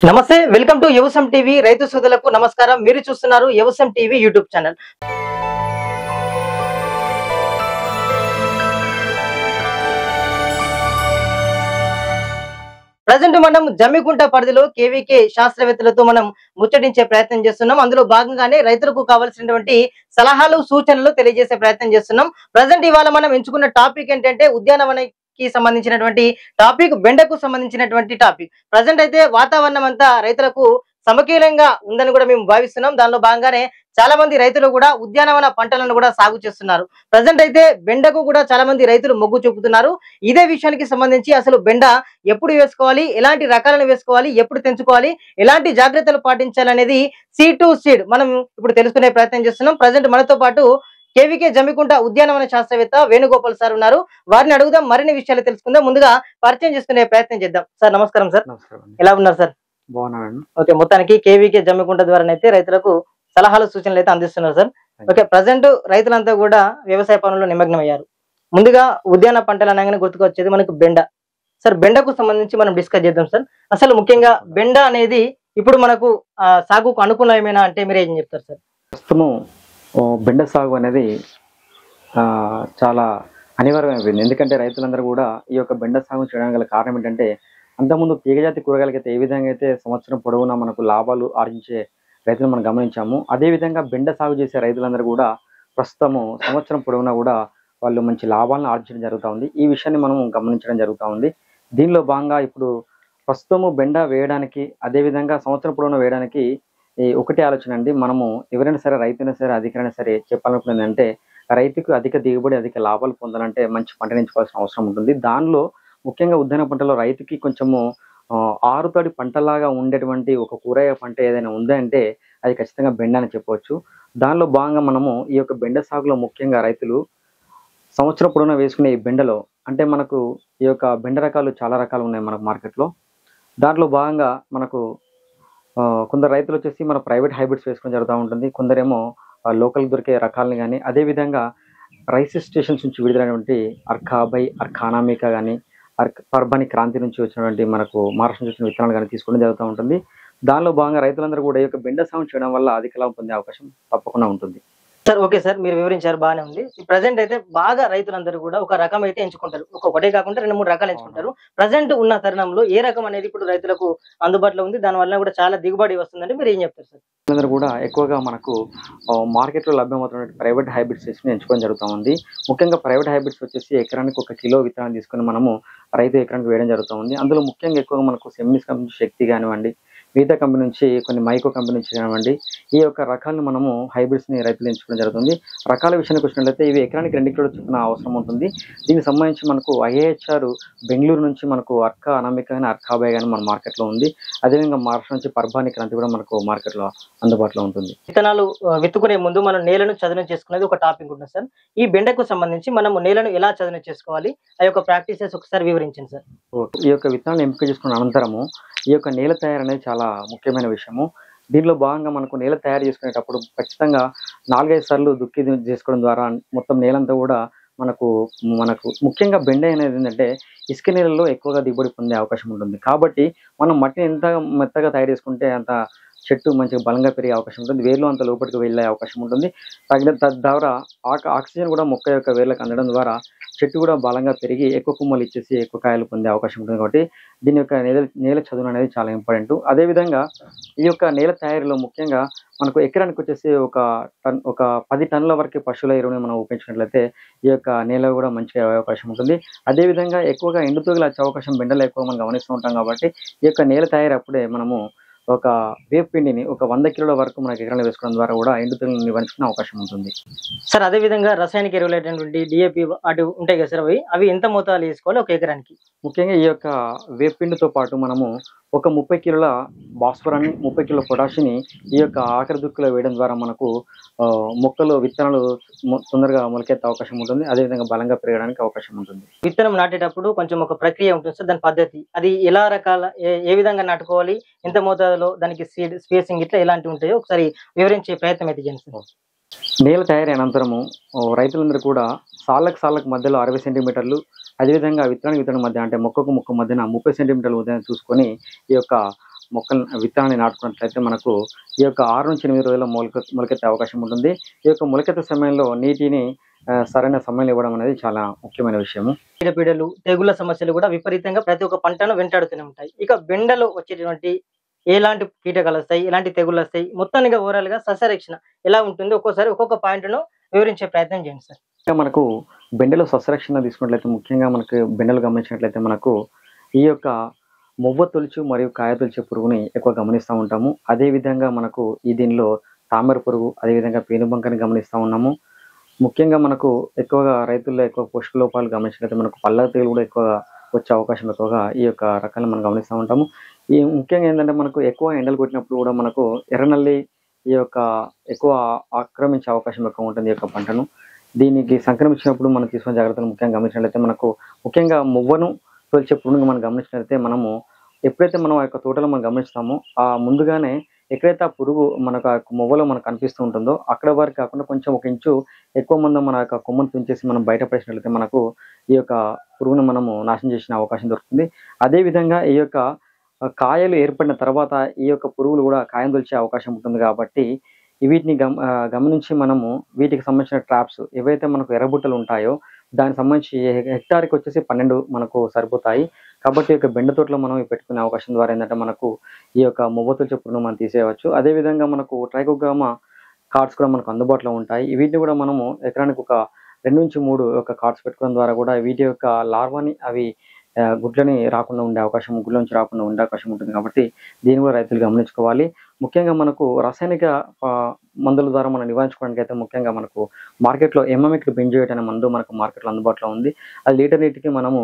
నమస్తే welcome to యవసం TV రైతు సోదరులకు నమస్కారం. మీరు చూస్తున్నారు యవసం టీవీ యూట్యూబ్ ఛానల్. ప్రజెంట్ మనం జమ్మికుంట పరిధిలో కేవీకే శాస్త్రవేత్తలతో మనం ముచ్చటించే ప్రయత్నం చేస్తున్నాం. అందులో భాగంగానే రైతులకు కావాల్సినటువంటి సలహాలు సూచనలు తెలియజేసే ప్రయత్నం చేస్తున్నాం. ప్రజెంట్ ఇవాళ మనం ఎంచుకున్న టాపిక్ ఏంటంటే ఉద్యానవనకి సంబంధించినటువంటి టాపిక్, బెండకు సంబంధించినటువంటి టాపిక్. ప్రజెంట్ అయితే వాతావరణం అంతా రైతులకు సమకీలంగా ఉందని కూడా మేము భావిస్తున్నాం. దానిలో భాగంగానే చాలా మంది రైతులు కూడా ఉద్యానవన పంటలను కూడా సాగు చేస్తున్నారు. ప్రజెంట్ అయితే బెండకు కూడా చాలా మంది రైతులు మొగ్గు చూపుతున్నారు. ఇదే విషయానికి సంబంధించి అసలు బెండ ఎప్పుడు వేసుకోవాలి, ఎలాంటి రకాలను వేసుకోవాలి, ఎప్పుడు తెంచుకోవాలి, ఎలాంటి జాగ్రత్తలు పాటించాలనేది సీడ్ టు సీడ్ మనం ఇప్పుడు తెలుసుకునే ప్రయత్నం చేస్తున్నాం. ప్రజెంట్ మనతో పాటు కేవీకే జమ్మికుంట ఉద్యానవన శాస్త్రవేత్త వేణుగోపాల్ సార్ ఉన్నారు. వారిని అడుగుదాం, మరిన్ని విషయాలు తెలుసుకుందాం. ముందుగా పరిచయం చేసుకునే ప్రయత్నం చేద్దాం. సార్ నమస్కారం. సార్ ఎలా ఉన్నారు సార్? బాగున్నానండి. ఓకే, మొత్తానికి కేవీకే జమ్మికుంట ద్వారా అయితే రైతులకు సలహాలు సూచనలు అయితే అందిస్తున్నారు సార్. ఓకే, ప్రజెంట్ రైతులంతా కూడా వ్యవసాయ పనుల్లో నిమగ్నం అయ్యారు. ముందుగా ఉద్యాన పంటలు అనగానే గుర్తుకొచ్చేది మనకు బెండ. సార్, బెండకు సంబంధించి మనం డిస్కస్ చేద్దాం సార్. అసలు ముఖ్యంగా బెండ అనేది ఇప్పుడు మనకు సాగుకు అనుకూలమేనా అంటే మీరు ఏం చెప్తారు సార్? ప్రస్తుతము బెండ సాగు అనేది చాలా అనివార్యమైపోయింది. ఎందుకంటే రైతులందరూ కూడా ఈ యొక్క బెండ సాగు చేయడానికి గల కారణం ఏంటంటే, అంతకుముందు తీగజాతి కూరగాయలకైతే ఏ విధంగా అయితే సంవత్సరం పొడవునా మనకు లాభాలు ఆర్జించే రైతులు మనం గమనించాము. అదేవిధంగా బెండ సాగు చేసే రైతులందరూ కూడా ప్రస్తుతము సంవత్సరం పొడవునా కూడా వాళ్ళు మంచి లాభాలను ఆర్జించడం జరుగుతూ ఉంది. ఈ విషయాన్ని మనం గమనించడం జరుగుతూ ఉంది. దీనిలో భాగంగా ఇప్పుడు ప్రస్తుతము బెండ వేయడానికి, అదేవిధంగా సంవత్సరం పొడవునా వేయడానికి ఒకటే ఆలోచన అండి. మనము ఎవరైనా సరే, రైతైనా సరే, అధికారైనా సరే చెప్పాలనుకున్నది అంటే, రైతుకు అధిక దిగుబడి, అధిక లాభాలు పొందాలంటే మంచి పంటను ఎంచుకోవాల్సిన అవసరం ఉంటుంది. దానిలో ముఖ్యంగా ఉద్యాన పంటలో రైతుకి కొంచెము ఆరుతడి పంటలాగా ఉండేటువంటి ఒక కూరగాయ పంట ఏదైనా ఉందంటే అది ఖచ్చితంగా బెండ అని చెప్పవచ్చు. దానిలో భాగంగా మనము ఈ యొక్క బెండ సాగులో ముఖ్యంగా రైతులు సంవత్సరం పొడవునా వేసుకునే ఈ బెండలో అంటే మనకు ఈ యొక్క బెండ రకాలు చాలా రకాలు ఉన్నాయి మనకు మార్కెట్లో. దాంట్లో భాగంగా మనకు కొందరు రైతులు వచ్చేసి మన ప్రైవేట్ హైబ్రిడ్స్ వేసుకొని జరుగుతూ ఉంటుంది. కొందరేమో లోకల్ దొరికే రకాలని కానీ, అదేవిధంగా రైస్ స్టేషన్స్ నుంచి విడుదలైనటువంటి అర్కాబై, అర్కానామికా కానీ, పర్బాని క్రాంతి నుంచి వచ్చినటువంటి మనకు మహారాష్ట్ర నుంచి వచ్చిన విత్తనాలు కానీ తీసుకోవడం జరుగుతూ ఉంటుంది. దానిలో భాగంగా రైతులందరూ కూడా ఈ యొక్క బెండ సాగు చేయడం వల్ల అధిక లాభం పొందే అవకాశం తప్పకుండా ఉంటుంది. సార్ ఓకే సార్, మీరు వివరించారు, బాగానే ఉంది. ప్రజెంట్ అయితే బాగా రైతులందరూ కూడా ఒక రకం అయితే ఎంచుకుంటారు. ఒకటే కాకుండా 2-3 రకాలు ఎంచుకుంటారు. ప్రజెంట్ ఉన్న తరుణంలో ఏ రకం అనేది ఇప్పుడు రైతులకు అందుబాటులో ఉంది, దాని వల్ల కూడా చాలా దిగుబడి వస్తుందంటే మీరు ఏం చెప్తారు సార్? అందరూ కూడా ఎక్కువగా మనకు మార్కెట్లో లభ్యమవుతున్న ప్రైవేట్ హైబ్రిడ్స్ ఎంచుకోవడం జరుగుతూ ఉంది. ముఖ్యంగా ప్రైవేట్ హైబ్రిడ్స్ వచ్చేసి ఎకరానికి 1 కిలో విత్తనాలు తీసుకొని మనము రైతు ఎకరానికి వేయడం జరుగుతూ ఉంది. అందులో ముఖ్యంగా ఎక్కువగా మనకు సెమినిస్ కంపెనీ శక్తి కానివ్వండి, మిగతా కంపెనీ నుంచి కొన్ని మైకో కంపెనీ నుంచి కానివ్వండి, ఈ యొక్క రకాలను మనము హైబ్రిడ్స్ని రైతులు ఎంచుకోవడం జరుగుతుంది. రకాల విషయానికి వచ్చినట్లయితే ఇవి ఎకరానికి 2 కిలోల చొప్పున అవసరం ఉంటుంది. దీనికి సంబంధించి మనకు IIHR బెంగళూరు నుంచి మనకు అర్కా అనామిక కానీ, అర్కాబాయ్ కానీ మన మార్కెట్లో ఉంది. అదేవిధంగా మహారాష్ట్ర నుంచి పర్బాని క్రాంతి కూడా మనకు మార్కెట్లో అందుబాటులో ఉంటుంది. విత్తనాలు విత్తుకునే ముందు మనం నేలను చదును చేసుకునేది ఒక టాపిక్ ఉంటుంది సార్. ఈ బెండకు సంబంధించి మనము నేలను ఎలా చదును చేసుకోవాలి, ఆ యొక్క ప్రాక్టీసెస్ ఒకసారి వివరించండి సార్. ఈ యొక్క విత్తనాలను ఎంపిక చేసుకున్న అనంతరము ఈ యొక్క నేల తయారు అనేది చాలా ముఖ్యమైన విషయము. దీనిలో భాగంగా మనకు నేల తయారు చేసుకునేటప్పుడు ఖచ్చితంగా 4-5 సార్లు దుక్కి చేసుకోవడం ద్వారా మొత్తం నేలంతా కూడా మనకు ముఖ్యంగా బెండ అనేది ఏంటంటే ఇసుక నేలలో ఎక్కువగా దిగుబడి పొందే అవకాశం ఉంటుంది. కాబట్టి మనం మట్టిని ఎంత మెత్తగా తయారు చేసుకుంటే అంత చెట్టు మంచిగా బలంగా పెరిగే అవకాశం ఉంటుంది. వేర్లు అంత లోపలికి వెళ్ళే అవకాశం ఉంటుంది. తద్వారా ఆక్సిజన్ కూడా మొక్క యొక్క వేర్లకు అందడం ద్వారా చెట్టు కూడా బలంగా పెరిగి ఎక్కువ కొమ్మలు ఇచ్చేసి ఎక్కువ కాయలు పొందే అవకాశం ఉంటుంది. కాబట్టి దీని యొక్క నేల చదును అనేది చాలా ఇంపార్టెంట్. అదేవిధంగా ఈ యొక్క నేల తయారీలో ముఖ్యంగా మనకు ఎకరానికి వచ్చేసి ఒక 10 టన్నుల వరకు పశువుల ఎరువుని మనం ఉపయోగించినట్లయితే ఈ యొక్క నేల కూడా మంచిగా అవకాశం ఉంటుంది. అదేవిధంగా ఎక్కువగా ఎండుతోగలు వచ్చే అవకాశం బెండలో ఎక్కువ మనం గమనిస్తూ ఉంటాం. కాబట్టి ఈ యొక్క నేల తయారీ అప్పుడే మనము ఒక వేపు పిండిని ఒక 100 కిలోల వరకు మనకి ఎకరాలు వేసుకోవడం ద్వారా కూడా ఎండుతోగలను నివారించుకునే అవకాశం ఉంటుంది. సార్ అదేవిధంగా రసాయనిక ఎరువులైనటువంటి DAP అటు ఉంటాయి కదా సార్, అవి ఎంత మోతాదులో వేసుకోవాలి ఒక ఎకరానికి? ముఖ్యంగా ఈ యొక్క వేపిండితో పాటు మనము ఒక 30 కిలోల భాస్వరాన్ని, 30 కిలోల పొటాషిని ఈ యొక్క ఆఖరి దుక్కులో వేయడం ద్వారా మనకు మొక్కలు విత్తనాలు తొందరగా మొలకెత్తే అవకాశం ఉంటుంది. అదేవిధంగా బలంగా పెరగడానికి అవకాశం ఉంటుంది. విత్తనం నాటేటప్పుడు కొంచెం ఒక ప్రక్రియ ఉంటుంది సార్, దాని పద్ధతి అది ఎలా రకాల ఏ విధంగా నాటుకోవాలి, ఎంత మోతాదులో దానికి సీడ్ స్పేసింగ్ ఇట్లా ఎలాంటివి ఉంటాయో ఒకసారి వివరించే ప్రయత్నం అయితే చేయండి సార్. నేల తయారీ అనంతరము రైతులందరూ కూడా సాళ్ళకు మధ్యలో 60 సెంటీమీటర్లు, అదేవిధంగా విత్తనానికి విత్తనం మధ్య అంటే మొక్కకు మొక్క మధ్యన 30 సెంటీమీటర్ల మధ్య చూసుకొని ఈ యొక్క విత్తనాన్ని నాటుకున్నట్లయితే మనకు ఈ యొక్క 6 నుంచి 8 రోజుల్లో మొలకెత్తే అవకాశం ఉంటుంది. ఈ యొక్క మొలకెత్తే సమయంలో నీటిని సరైన సమయంలో ఇవ్వడం అనేది చాలా ముఖ్యమైన విషయము. చీడపీడలు, తెగుళ్ళ సమస్యలు కూడా విపరీతంగా ప్రతి ఒక్క పంటను వెంటాడుతూనే ఉంటాయి. ఇక బెండలో వచ్చేటువంటి ఎలాంటి కీటకాలు వస్తాయి, ఎలాంటి తెగుళ్ళు వస్తాయి, మొత్తానికి ఓవరాల్ గా సస్యరక్షణ ఎలా ఉంటుంది, ఒక్కోసారి ఒక్కొక్క పాయింట్ ను వివరించే ప్రయత్నం చేయండి సార్. ఇంకా మనకు బెండలో సస్యరక్షణ తీసుకున్నట్లయితే ముఖ్యంగా మనకు బెండలు గమనించినట్లయితే మనకు ఈ యొక్క మొవ్వ తొలుచు మరియు కాయ తొలిచే పురుగుని ఎక్కువ గమనిస్తూ ఉంటాము. అదేవిధంగా మనకు దీనిలో తామర పురుగు, అదేవిధంగా పేనుబంకని గమనిస్తూ ఉన్నాము. ముఖ్యంగా మనకు ఎక్కువగా రైతుల్లో ఎక్కువ పోషక లోపాలు గమనించినట్లయితే మనకు పళ్ళ తెగులు కూడా ఎక్కువగా వచ్చే అవకాశం ఎక్కువగా ఈ యొక్క రకాలను మనం గమనిస్తూ ఉంటాము. ఈ ముఖ్యంగా ఏంటంటే మనకు ఎక్కువ ఎండలు కొట్టినప్పుడు కూడా మనకు ఎర్రనల్లి ఈ యొక్క ఎక్కువ ఆక్రమించే అవకాశం ఎక్కువ ఉంటుంది ఈ యొక్క పంటను. దీనికి సంక్రమించినప్పుడు మనం తీసుకునే జాగ్రత్తలు ముఖ్యంగా గమనించినట్లయితే మనకు ముఖ్యంగా మువ్వను తొలిచే పురుగును మనం గమనించినట్లయితే మనము ఎప్పుడైతే మనం ఆ యొక్క తోటలో మనం గమనిస్తామో ఆ ముందుగానే ఎక్కడైతే ఆ పురుగు మనకు ఆ యొక్క మువ్వలో మనకు కనిపిస్తూ ఉంటుందో అక్కడ వరకు కాకుండా కొంచెం 1 ఇంచు ఎక్కువ మందం మన యొక్క కొమ్మను తుంచేసి మనం బయటపడేసినట్లయితే మనకు ఈ యొక్క పురుగును మనము నాశనం చేసిన అవకాశం దొరుకుతుంది. అదేవిధంగా ఈ యొక్క కాయలు ఏర్పడిన తర్వాత ఈ యొక్క పురుగులు కూడా కాయం తొలిచే అవకాశం ఉంటుంది. కాబట్టి వీటిని గమనించి మనము వీటికి సంబంధించిన ట్రాప్స్ ఏవైతే మనకు ఎర్రబుట్టలు ఉంటాయో దానికి సంబంధించి హెక్టార్కి వచ్చేసి 12 మనకు సరిపోతాయి. కాబట్టి ఈ యొక్క బెండ తోటలో మనం పెట్టుకునే అవకాశం ద్వారా ఏంటంటే మనకు ఈ యొక్క మొవ్వ తొలిచే పురుగును మనం తీసేయవచ్చు. అదేవిధంగా మనకు ట్రైకోగ్రామా కార్డ్స్ కూడా మనకు అందుబాటులో ఉంటాయి. వీటిని కూడా మనము ఎకరానికి ఒక 2 నుంచి 3 యొక్క కార్డ్స్ పెట్టుకోవడం ద్వారా కూడా వీటి యొక్క లార్వాని అవి గుడ్లని రాకుండా ఉండే అవకాశం, గుడ్ల నుంచి రాకుండా ఉండే అవకాశం ఉంటుంది. కాబట్టి దీన్ని కూడా రైతులు గమనించుకోవాలి. ముఖ్యంగా మనకు రాసాయనిక మందుల ద్వారా మనం నివారించుకోవడానికి అయితే ముఖ్యంగా మనకు మార్కెట్లో ఎంఎంఎక్ బెంజోయేట్ అనే మందు మనకు మార్కెట్లో అందుబాటులో ఉంది. అది లీటర్ నీటికి మనము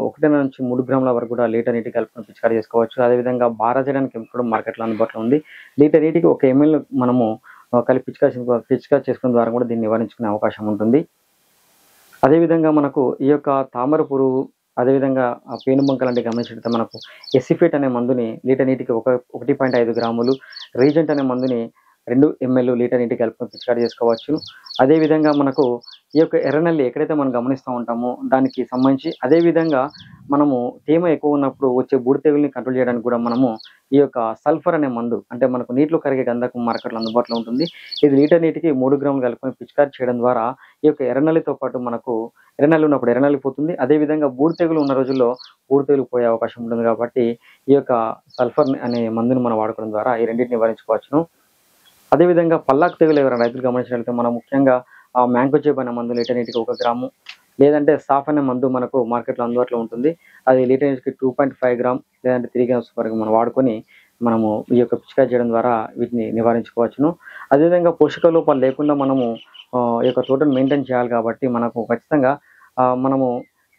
1 నుంచి 3 గ్రాముల వరకు కూడా లీటర్ నీటికి కలుపుకొని పిచికారీ చేసుకోవచ్చు. అదేవిధంగా బారాజైడ్ కెమికల్ కూడా మార్కెట్లో అందుబాటులో ఉంది. లీటర్ నీటికి 1 ml మనము కలిపి పిచికారీ చేసుకోవడం ద్వారా కూడా దీన్ని నివారించుకునే అవకాశం ఉంటుంది. అదేవిధంగా మనకు ఈ యొక్క తామర పురుగు, అదేవిధంగా పేనుబంక లాంటివి గమనించినట్లయితే మనకు ఎసిఫేట్ అనే మందుని లీటర్ నీటికి 1.5 గ్రాములు, రీజెంట్ అనే మందుని 2 ml లీటర్ నీటికి కలుపుకొని పిచికారీ చేసుకోవచ్చు. అదేవిధంగా మనకు ఈ యొక్క ఎర్రనల్లి ఎక్కడైతే మనం గమనిస్తూ ఉంటామో దానికి సంబంధించి అదేవిధంగా మనము తేమ ఎక్కువ ఉన్నప్పుడు వచ్చే బూడి తెగుల్ని కంట్రోల్ చేయడానికి కూడా మనము ఈ యొక్క సల్ఫర్ అనే మందు అంటే మనకు నీటిలో కరిగే గంధకం మార్కెట్లో అందుబాటులో ఉంటుంది. ఇది లీటర్ నీటికి 3 గ్రాములు కలుపుకొని పిచికారీ చేయడం ద్వారా ఈ యొక్క ఎర్రనల్లితో పాటు మనకు ఎర్రనల్లి ఉన్నప్పుడు ఎర్రనల్లి పోతుంది. అదేవిధంగా బూడి తెగులు ఉన్న రోజుల్లో బూడి తెగులు పోయే అవకాశం ఉంటుంది. కాబట్టి ఈ యొక్క సల్ఫర్ అనే మందును మనం వాడుకోవడం ద్వారా ఈ రెండింటిని నివారించుకోవచ్చును. అదేవిధంగా పల్లాకు తెగులు ఎవరైనా రైతులు గమనించినట్లయితే మనం ముఖ్యంగా మ్యాంగోజెబ్ అనే మందు లీటర్ నీటికి 1 గ్రాము, లేదంటే సాఫ్ అనే మందు మనకు మార్కెట్లో అందుబాటులో ఉంటుంది. అది లీటర్ నీటికి 2.5 గ్రామ్ లేదంటే 3 గ్రామ్స్ వరకు మనం వాడుకొని మనము ఈ యొక్క పిచికారీ చేయడం ద్వారా వీటిని నివారించుకోవచ్చును. అదేవిధంగా పోషక లోపాలు లేకుండా మనము ఈ యొక్క తోటను మెయింటైన్ చేయాలి. కాబట్టి మనకు ఖచ్చితంగా మనము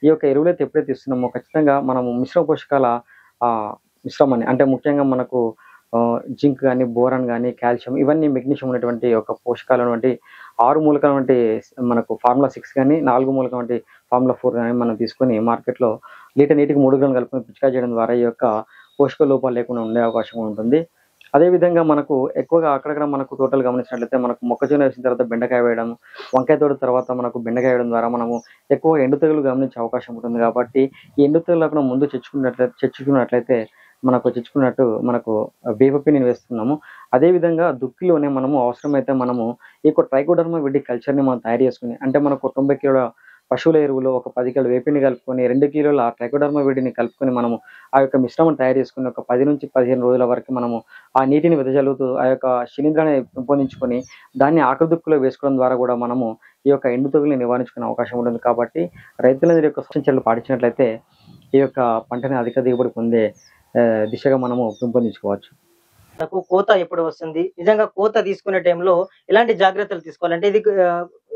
ఈ యొక్క ఎరువులైతే ఎప్పుడైతే ఇస్తున్నామో ఖచ్చితంగా మనము మిశ్రమ పోషకాల మిశ్రమాన్ని అంటే ముఖ్యంగా మనకు జింక్ కానీ, బోరాన్ కానీ, కాల్షియం ఇవన్నీ మెగ్నీషియం ఉన్నటువంటి ఒక పోషకాలు వంటి 6 మూలకాల వంటి మనకు ఫార్ములా 6 కానీ 4 మూలకం వంటి ఫార్ములా 4 కానీ మనం తీసుకొని మార్కెట్లో లీటర్ నీటికి 3 గ్రాములు కలుపుకొని పిచికారీ చేయడం ద్వారా ఈ యొక్క పోషక లోపాలు లేకుండా ఉండే అవకాశం ఉంటుంది. అదేవిధంగా మనకు ఎక్కువగా అక్కడక్కడ మనకు తోటలు గమనించినట్లయితే మనకు మొక్కజొన్న వేసిన తర్వాత బెండకాయ వేయడం, వంకాయ తోట తర్వాత మనకు బెండకాయ వేయడం ద్వారా మనము ఎక్కువ ఎండు తెగులు గమనించే అవకాశం ఉంటుంది. కాబట్టి ఈ ఎండు తెగులు ముందు చర్చించుకున్నట్లయితే మనకు వేపపిండిని వేస్తున్నాము. అదేవిధంగా దుక్కిలోనే మనము అవసరమైతే మనము ఈ ట్రైకోడర్మా విడి కల్చర్ని మనం తయారు చేసుకుని అంటే మనకు 90 కిలోల పశువుల ఎరువులో ఒక 10 కిలోల వేపిని కలుపుకొని 2 కిలోల ట్రైకోడర్మా విడిని కలుపుకొని మనము ఆ యొక్క మిశ్రమం తయారు చేసుకుని ఒక 10 నుంచి 15 రోజుల వరకు మనము ఆ నీటిని వెదజల్లుతూ ఆ యొక్క శిలీంధ్రాన్ని పెంపొందించుకొని దాన్ని ఆకలి దుక్కులో వేసుకోవడం ద్వారా కూడా మనము ఈ యొక్క ఎండు తెగుల్ని నివారించుకునే అవకాశం ఉంటుంది. కాబట్టి రైతులందరి యొక్క సూచనలు పాటించినట్లయితే ఈ యొక్క పంటని అధిక దిగుబడి పొందే దిశగా మనము పెంపొందించుకోవచ్చు. నాకు కోత ఎప్పుడు వస్తుంది, నిజంగా కోత తీసుకునే టైంలో ఎలాంటి జాగ్రత్తలు తీసుకోవాలంటే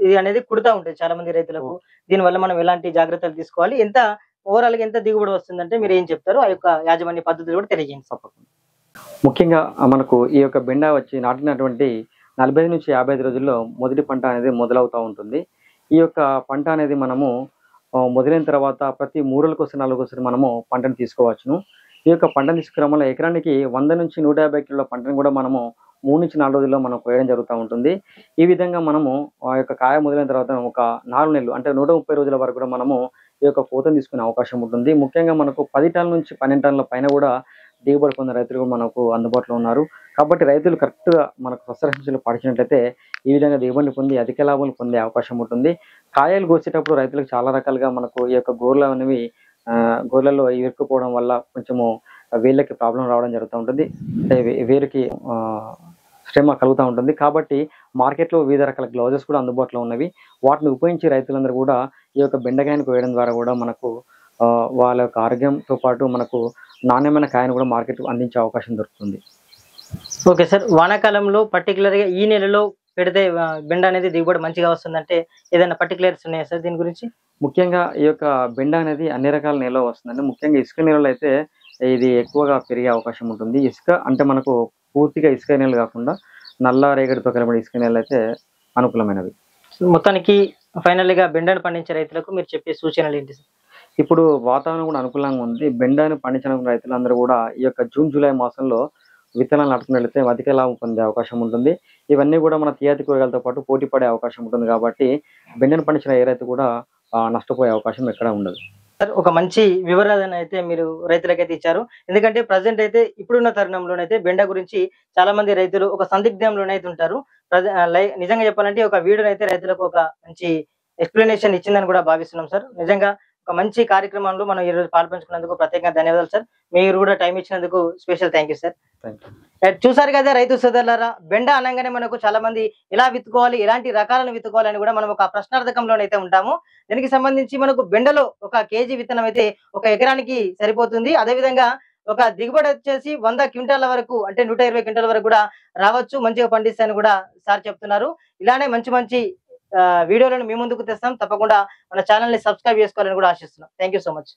ఇది అనేది కుడుతా ఉంటుంది చాలా మంది రైతులకు. దీనివల్ల మనం ఎలాంటి జాగ్రత్తలు తీసుకోవాలి, ఎంత ఓవరాల్ గా ఎంత దిగుబడి వస్తుందంటే మీరు ఏం చెప్తారు, ఆ యొక్క యాజమాన్య పద్ధతులు కూడా తెలియజేయండి. తప్పకుండా. ముఖ్యంగా మనకు ఈ యొక్క బెండ వచ్చి నాటినటువంటి 40 నుంచి 55 రోజుల్లో మొదటి పంట అనేది మొదలవుతూ ఉంటుంది. ఈ యొక్క పంట అనేది మనము మొదలైన తర్వాత ప్రతి 3 రోజులకు 4 రోజులకు మనము పంటను తీసుకోవచ్చును. ఈ యొక్క పంటను తీసుకురావడంలో ఎకరానికి 100 నుంచి 150 కిలోల పంటను కూడా మనము 3 నుంచి 4 రోజుల్లో మనం కోయడం జరుగుతూ ఉంటుంది. ఈ విధంగా మనము ఆ యొక్క కాయ మొదలైన తర్వాత ఒక 4 నెలలు అంటే 130 రోజుల వరకు కూడా మనము ఈ యొక్క కోతను తీసుకునే అవకాశం ఉంటుంది. ముఖ్యంగా మనకు 10 టన్నుల నుంచి 12 టన్నుల పైన కూడా దిగుబడి పొందే రైతులు మనకు అందుబాటులో ఉన్నారు. కాబట్టి రైతులు కరెక్ట్‌గా మనకు సస్యరక్షణలు పాటించినట్లయితే ఈ విధంగా దిగుబడిని పొంది అధిక లాభాలు పొందే అవకాశం ఉంటుంది. కాయలు కోసేటప్పుడు రైతులకు చాలా రకాలుగా మనకు ఈ యొక్క గోర్లు అనేవి గోర్లలో ఇరుక్కుపోవడం వల్ల కొంచెము వేళ్ళకి ప్రాబ్లమ్ రావడం జరుగుతూ ఉంటుంది. అంటే వేరుకి శ్రమ కలుగుతూ ఉంటుంది. కాబట్టి మార్కెట్‌లో వివిధ రకాల గ్లౌజెస్ కూడా అందుబాటులో ఉన్నవి. వాటిని ఉపయోగించి రైతులందరూ కూడా ఈ యొక్క బెండకాయను కోయడం ద్వారా కూడా మనకు వాళ్ళ యొక్క ఆరోగ్యంతో పాటు మనకు నాణ్యమైన కాయను కూడా మార్కెట్‌కు అందించే అవకాశం దొరుకుతుంది. Okay sir. వానాకాలంలో పర్టిక్యులర్‌గా ఈ నెలలో పెడితే బెండ అనేది దిగుబడి మంచిగా వస్తుందంటే ఏదైనా పర్టిక్యులర్స్ ఉన్నాయా సార్ దీని గురించి? ముఖ్యంగా ఈ యొక్క బెండ అనేది అన్ని రకాల నేలలో వస్తుందండి. ముఖ్యంగా ఇసుక నేలలో అయితే ఇది ఎక్కువగా పెరిగే అవకాశం ఉంటుంది. ఇసుక అంటే మనకు పూర్తిగా ఇసుక నేలలు కాకుండా నల్ల రేగడితో కలబడే ఇసుక నేలలు అయితే అనుకూలమైనవి. మొత్తానికి ఫైనల్‌గా బెండను పండించే రైతులకు మీరు చెప్పే సూచనలు ఏంటి సార్? ఇప్పుడు వాతావరణం కూడా అనుకూలంగా ఉంది. బెండను పండించిన రైతులందరూ కూడా ఈ యొక్క జూన్, జూలై మాసంలో విత్తనాలు నాటుకున్నట్లయితే అధిక లాభం పొందే అవకాశం ఉంటుంది. ఇవన్నీ కూడా మన తియ్యటి కూరగాయలతో పాటు పోటీ పడే అవకాశం ఉంటుంది కాబట్టి బెండను పండించిన ఏ రైతు కూడా నష్టపోయే అవకాశం ఎక్కడా ఉండదు. సార్ ఒక మంచి వివరణ అయితే మీరు రైతులకైతే ఇచ్చారు. ఎందుకంటే ప్రెజెంట్ అయితే ఇప్పుడున్న తరుణంలోనైతే బెండ గురించి చాలా మంది రైతులు ఒక సందిగ్ధంలోనైతే ఉంటారు. నిజంగా చెప్పాలంటే ఒక వీడియోనైతే రైతులకు ఒక మంచి ఎక్స్‌ప్లనేషన్ ఇచ్చిందని కూడా భావిస్తున్నాం సార్. నిజంగా ఒక మంచి కార్యక్రమంలో మనం ఈరోజు పాల్పంచుకున్నందుకు ప్రత్యేకంగా ధన్యవాదాలు సార్. మీరు కూడా టైం ఇచ్చినందుకు special thank you sir. Thank you. చూసారు కదా రైతు సోదరులారా, బెండ అనగానే మనకు చాలా మంది ఎలా విత్తుకోవాలి, ఎలాంటి రకాలను విత్తుకోవాలి అని కూడా మనం ఒక ప్రశ్నార్థకంలోనైతే ఉంటాము. దీనికి సంబంధించి మనకు బెండలో ఒక కేజీ విత్తనం అయితే ఒక ఎకరానికి సరిపోతుంది. అదేవిధంగా ఒక దిగుబడి వచ్చేసి 100 క్వింటాల వరకు అంటే 120 క్వింటాల వరకు కూడా రావచ్చు. మంచిగా పండిస్తాయని కూడా సార్ చెప్తున్నారు. ఇలానే మంచి మంచి వీడియోలను మీ ముందుకు తెస్తాం. తప్పకుండా మన ఛానల్‌ని సబ్స్క్రైబ్ చేసుకోవాలని కూడా ఆశిస్తున్నాం. Thank you so much.